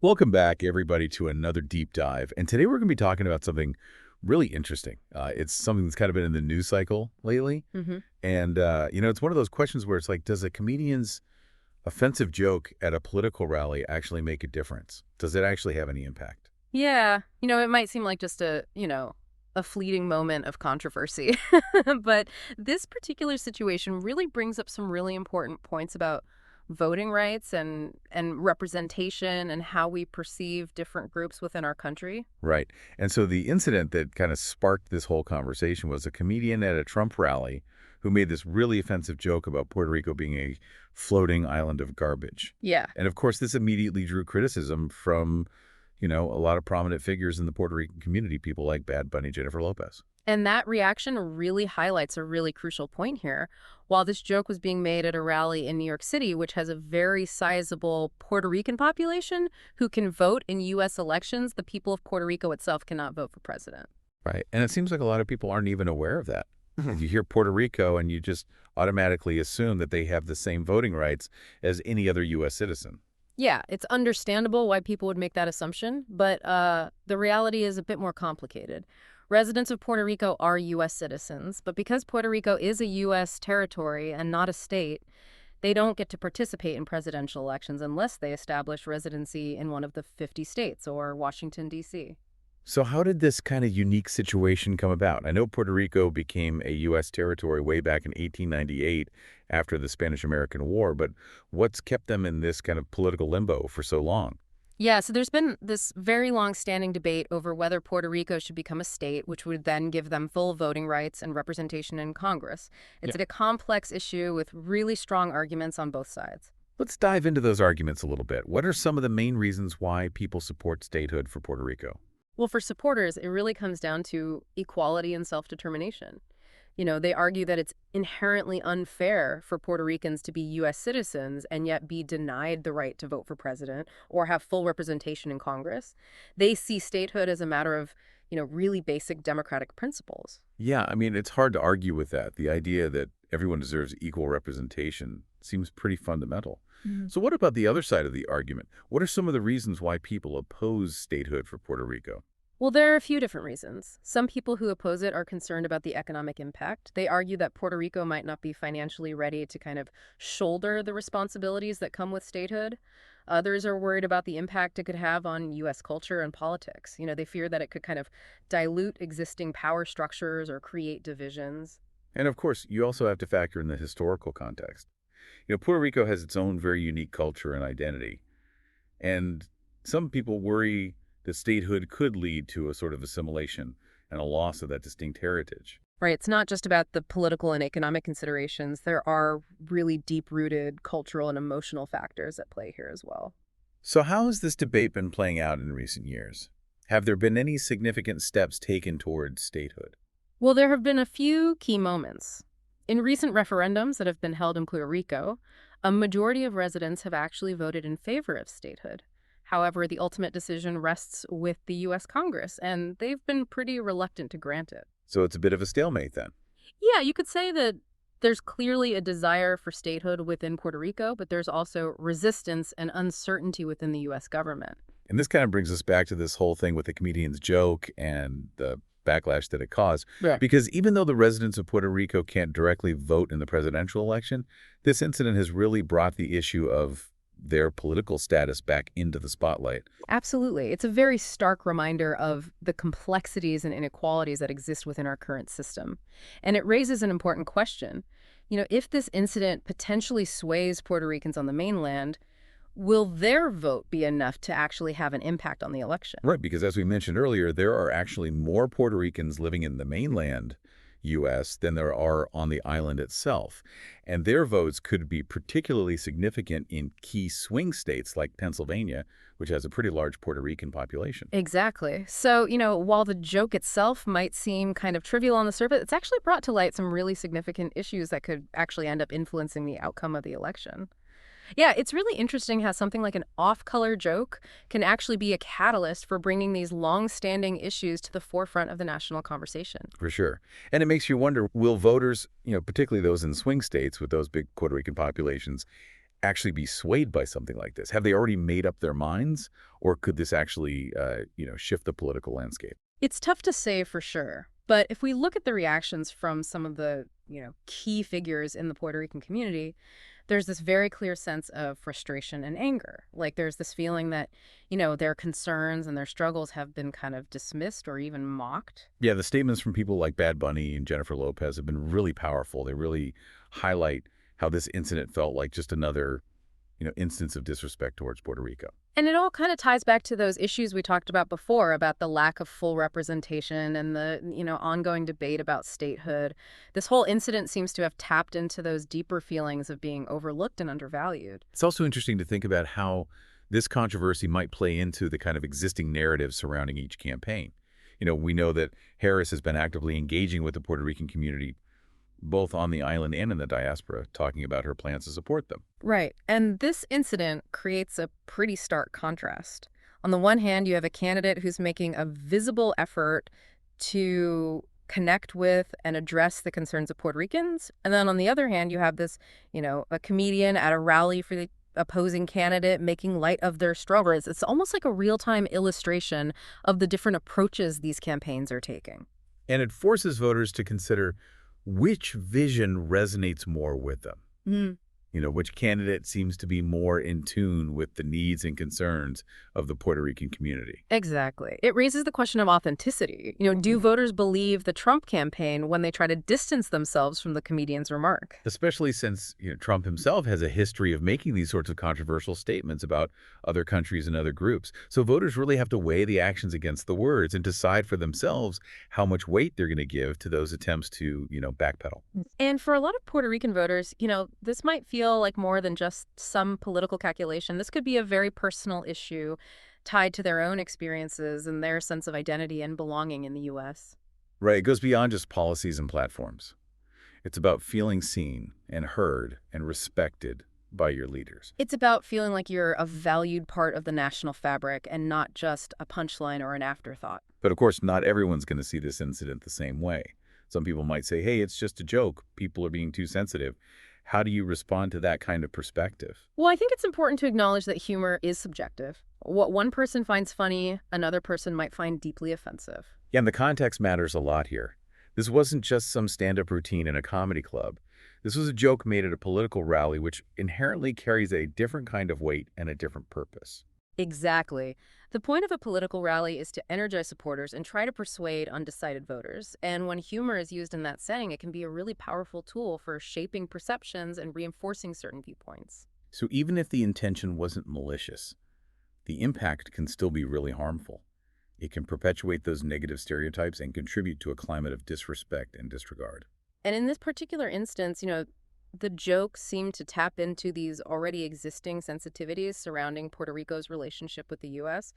Welcome back, everybody, to another deep dive. And today we're going to be talking about something really interesting. It's something that's kind of been in the news cycle lately. hmm And it's one of those questions where it's like, does a comedian's offensive joke at a political rally actually make a difference? Does it actually have any impact? Yeah, it might seem like just a fleeting moment of controversy, but this particular situation really brings up some really important points about voting rights and representation and how we perceive different groups within our country. Right. And so the incident that kind of sparked this whole conversation was a comedian at a Trump rally who made this really offensive joke about Puerto Rico being a floating island of garbage. Yeah. And of course, this immediately drew criticism from, a lot of prominent figures in the Puerto Rican community, people like Bad Bunny, Jennifer Lopez. And that reaction really highlights a really crucial point here. While this joke was being made at a rally in New York City, which has a very sizable Puerto Rican population who can vote in U.S. elections, the people of Puerto Rico itself cannot vote for president. Right. And it seems like a lot of people aren't even aware of that. You hear Puerto Rico and you just automatically assume that they have the same voting rights as any other U.S. citizen. Yeah, it's understandable why people would make that assumption, but the reality is a bit more complicated. Residents of Puerto Rico are U.S. citizens, but because Puerto Rico is a U.S. territory and not a state, they don't get to participate in presidential elections unless they establish residency in one of the 50 states or Washington, D.C. So how did this kind of unique situation come about? I know Puerto Rico became a U.S. territory way back in 1898 after the Spanish-American War, but what's kept them in this kind of political limbo for so long? Yeah, so there's been this very long-standing debate over whether Puerto Rico should become a state, which would then give them full voting rights and representation in Congress. Yeah. It's a complex issue with really strong arguments on both sides. Let's dive into those arguments a little bit. What are some of the main reasons why people support statehood for Puerto Rico? Well, for supporters, it really comes down to equality and self-determination. They argue that it's inherently unfair for Puerto Ricans to be U.S. citizens and yet be denied the right to vote for president or have full representation in Congress. They see statehood as a matter of, really basic democratic principles. Yeah, I mean, it's hard to argue with that. The idea that everyone deserves equal representation seems pretty fundamental. So what about the other side of the argument? What are some of the reasons why people oppose statehood for Puerto Rico? Well, there are a few different reasons. Some people who oppose it are concerned about the economic impact. They argue that Puerto Rico might not be financially ready to kind of shoulder the responsibilities that come with statehood. Others are worried about the impact it could have on U.S. culture and politics. They fear that it could kind of dilute existing power structures or create divisions. And of course, you also have to factor in the historical context. Puerto Rico has its own very unique culture and identity. And some people worry that statehood could lead to a sort of assimilation and a loss of that distinct heritage. Right, it's not just about the political and economic considerations. There are really deep-rooted cultural and emotional factors at play here as well. So how has this debate been playing out in recent years? Have there been any significant steps taken towards statehood? Well, there have been a few key moments. In recent referendums that have been held in Puerto Rico, a majority of residents have actually voted in favor of statehood. However, the ultimate decision rests with the U.S. Congress, and they've been pretty reluctant to grant it. So it's a bit of a stalemate then. Yeah, you could say that there's clearly a desire for statehood within Puerto Rico, but there's also resistance and uncertainty within the U.S. government. And this kind of brings us back to this whole thing with the comedian's joke and the backlash that it caused. Right. Because even though the residents of Puerto Rico can't directly vote in the presidential election, this incident has really brought the issue of their political status back into the spotlight. Absolutely. It's a very stark reminder of the complexities and inequalities that exist within our current system. And it raises an important question. If this incident potentially sways Puerto Ricans on the mainland, will their vote be enough to actually have an impact on the election? Right, because as we mentioned earlier, there are actually more Puerto Ricans living in the mainland U.S. than there are on the island itself. And their votes could be particularly significant in key swing states like Pennsylvania, which has a pretty large Puerto Rican population. Exactly. So, while the joke itself might seem kind of trivial on the surface, it's actually brought to light some really significant issues that could actually end up influencing the outcome of the election. Yeah, it's really interesting how something like an off-color joke can actually be a catalyst for bringing these long-standing issues to the forefront of the national conversation. For sure. And it makes you wonder, will voters, particularly those in swing states with those big Puerto Rican populations, actually be swayed by something like this? Have they already made up their minds, or could this actually, shift the political landscape? It's tough to say for sure, but if we look at the reactions from some of the, key figures in the Puerto Rican community, there's this very clear sense of frustration and anger. Like there's this feeling that, their concerns and their struggles have been kind of dismissed or even mocked. Yeah, the statements from people like Bad Bunny and Jennifer Lopez have been really powerful. They really highlight how this incident felt like just another, instance of disrespect towards Puerto Rico. And it all kind of ties back to those issues we talked about before about the lack of full representation and the, ongoing debate about statehood. This whole incident seems to have tapped into those deeper feelings of being overlooked and undervalued. It's also interesting to think about how this controversy might play into the kind of existing narrative surrounding each campaign. We know that Harris has been actively engaging with the Puerto Rican community, both on the island and in the diaspora, talking about her plans to support them. Right. And this incident creates a pretty stark contrast. On the one hand, you have a candidate who's making a visible effort to connect with and address the concerns of Puerto Ricans. And then on the other hand, you have this, a comedian at a rally for the opposing candidate making light of their struggles. It's almost like a real-time illustration of the different approaches these campaigns are taking. And it forces voters to consider which vision resonates more with them. Which candidate seems to be more in tune with the needs and concerns of the Puerto Rican community. Exactly. It raises the question of authenticity. Do voters believe the Trump campaign when they try to distance themselves from the comedian's remark? Especially since Trump himself has a history of making these sorts of controversial statements about other countries and other groups. So voters really have to weigh the actions against the words and decide for themselves how much weight they're going to give to those attempts to, backpedal. And for a lot of Puerto Rican voters, this might feel like more than just some political calculation. This could be a very personal issue tied to their own experiences and their sense of identity and belonging in the U.S. Right. It goes beyond just policies and platforms. It's about feeling seen and heard and respected by your leaders. It's about feeling like you're a valued part of the national fabric and not just a punchline or an afterthought. But of course, not everyone's going to see this incident the same way. Some people might say, hey, it's just a joke. People are being too sensitive. How do you respond to that kind of perspective? Well, I think it's important to acknowledge that humor is subjective. What one person finds funny, another person might find deeply offensive. Yeah, and the context matters a lot here. This wasn't just some stand-up routine in a comedy club. This was a joke made at a political rally, which inherently carries a different kind of weight and a different purpose. Exactly. The point of a political rally is to energize supporters and try to persuade undecided voters. And when humor is used in that setting, it can be a really powerful tool for shaping perceptions and reinforcing certain viewpoints. So even if the intention wasn't malicious, the impact can still be really harmful. It can perpetuate those negative stereotypes and contribute to a climate of disrespect and disregard. And in this particular instance, the joke seemed to tap into these already existing sensitivities surrounding Puerto Rico's relationship with the U.S.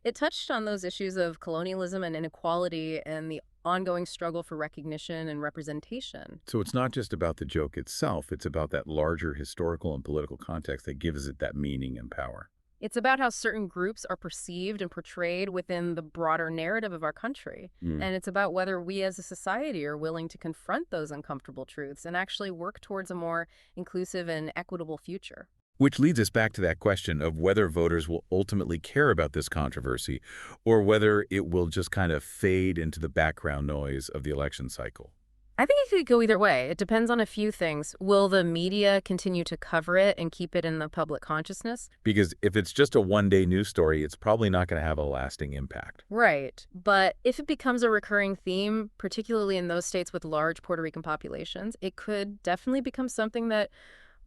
It touched on those issues of colonialism and inequality and the ongoing struggle for recognition and representation. So it's not just about the joke itself, it's about that larger historical and political context that gives it that meaning and power. It's about how certain groups are perceived and portrayed within the broader narrative of our country. And it's about whether we as a society are willing to confront those uncomfortable truths and actually work towards a more inclusive and equitable future. Which leads us back to that question of whether voters will ultimately care about this controversy or whether it will just kind of fade into the background noise of the election cycle. I think it could go either way. It depends on a few things. Will the media continue to cover it and keep it in the public consciousness? Because if it's just a one-day news story, it's probably not going to have a lasting impact. Right. But if it becomes a recurring theme, particularly in those states with large Puerto Rican populations, it could definitely become something that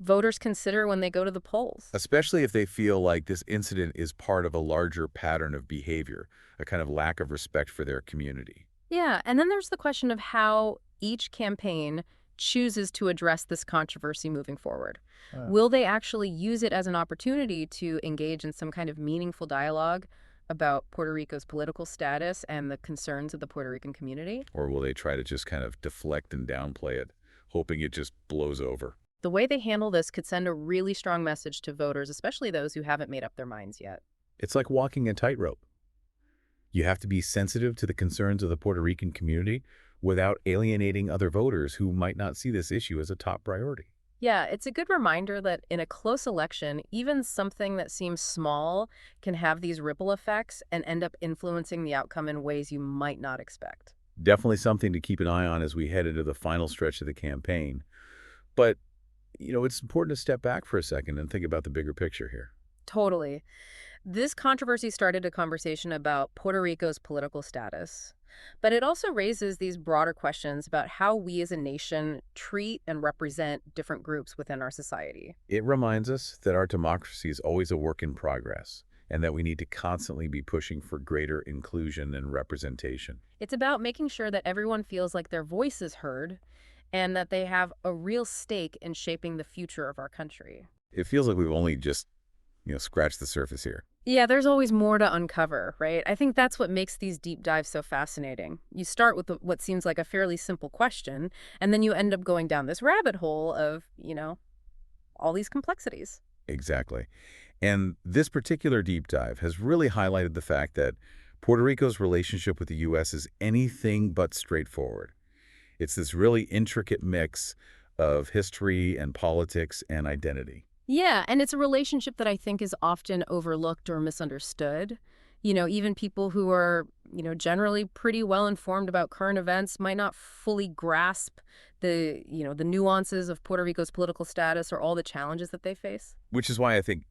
voters consider when they go to the polls. Especially if they feel like this incident is part of a larger pattern of behavior, a kind of lack of respect for their community. Yeah, and then there's the question of how each campaign chooses to address this controversy moving forward. Will they actually use it as an opportunity to engage in some kind of meaningful dialogue about Puerto Rico's political status and the concerns of the Puerto Rican community? Or will they try to just kind of deflect and downplay it, hoping it just blows over? The way they handle this could send a really strong message to voters, especially those who haven't made up their minds yet. It's like walking a tightrope. You have to be sensitive to the concerns of the Puerto Rican community without alienating other voters who might not see this issue as a top priority. Yeah, it's a good reminder that in a close election, even something that seems small can have these ripple effects and end up influencing the outcome in ways you might not expect. Definitely something to keep an eye on as we head into the final stretch of the campaign. But, it's important to step back for a second and think about the bigger picture here. Totally. This controversy started a conversation about Puerto Rico's political status, but it also raises these broader questions about how we as a nation treat and represent different groups within our society. It reminds us that our democracy is always a work in progress and that we need to constantly be pushing for greater inclusion and representation. It's about making sure that everyone feels like their voice is heard and that they have a real stake in shaping the future of our country. It feels like we've only just, scratched the surface here. Yeah, there's always more to uncover, right? I think that's what makes these deep dives so fascinating. You start with what seems like a fairly simple question, and then you end up going down this rabbit hole of, all these complexities. Exactly. And this particular deep dive has really highlighted the fact that Puerto Rico's relationship with the U.S. is anything but straightforward. It's this really intricate mix of history and politics and identity. Yeah, and it's a relationship that I think is often overlooked or misunderstood. Even people who are, generally pretty well informed about current events might not fully grasp the nuances of Puerto Rico's political status or all the challenges that they face. Which is why I think,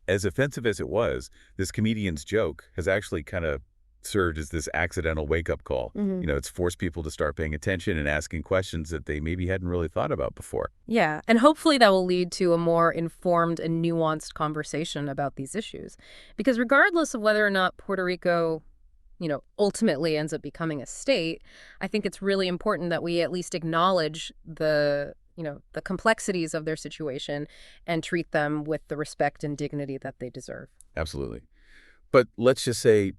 as offensive as it was, this comedian's joke has actually kind of served as this accidental wake-up call. It's forced people to start paying attention and asking questions that they maybe hadn't really thought about before. Yeah, and hopefully that will lead to a more informed and nuanced conversation about these issues. Because regardless of whether or not Puerto Rico, ultimately ends up becoming a state, I think it's really important that we at least acknowledge the complexities of their situation and treat them with the respect and dignity that they deserve. Absolutely. But let's just say,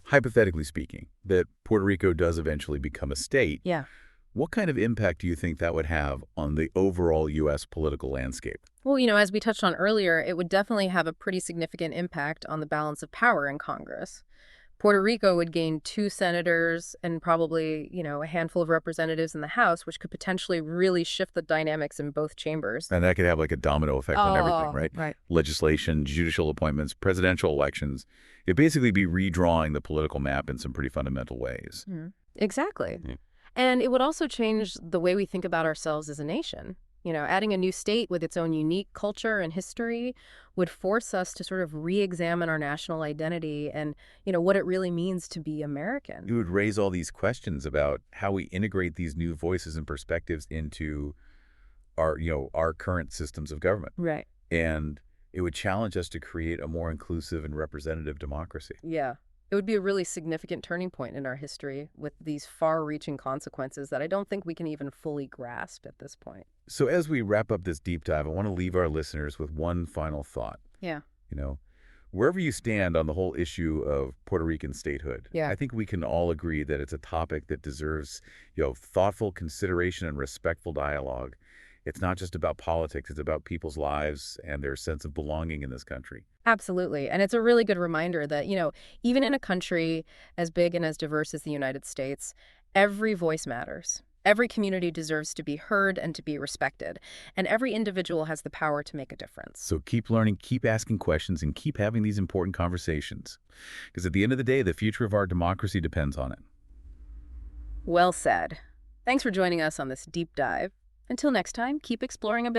hypothetically speaking, that Puerto Rico does eventually become a state. Yeah. What kind of impact do you think that would have on the overall U.S. political landscape? Well, as we touched on earlier, it would definitely have a pretty significant impact on the balance of power in Congress. Puerto Rico would gain 2 senators and probably, a handful of representatives in the House, which could potentially really shift the dynamics in both chambers. And that could have like a domino effect on everything, right? Right. Legislation, judicial appointments, presidential elections. It'd basically be redrawing the political map in some pretty fundamental ways. Exactly. Yeah. And it would also change the way we think about ourselves as a nation. Adding a new state with its own unique culture and history would force us to sort of re-examine our national identity and, what it really means to be American. It would raise all these questions about how we integrate these new voices and perspectives into our current systems of government. Right. And it would challenge us to create a more inclusive and representative democracy. Yeah. It would be a really significant turning point in our history with these far-reaching consequences that I don't think we can even fully grasp at this point. So as we wrap up this deep dive, I want to leave our listeners with one final thought. Yeah. Wherever you stand on the whole issue of Puerto Rican statehood, Yeah. I think we can all agree that it's a topic that deserves, thoughtful consideration and respectful dialogue. It's not just about politics, it's about people's lives and their sense of belonging in this country. Absolutely. And it's a really good reminder that, even in a country as big and as diverse as the United States, every voice matters. Every community deserves to be heard and to be respected. And every individual has the power to make a difference. So keep learning, keep asking questions, and keep having these important conversations. Because at the end of the day, the future of our democracy depends on it. Well said. Thanks for joining us on this deep dive. Until next time, keep exploring a bit.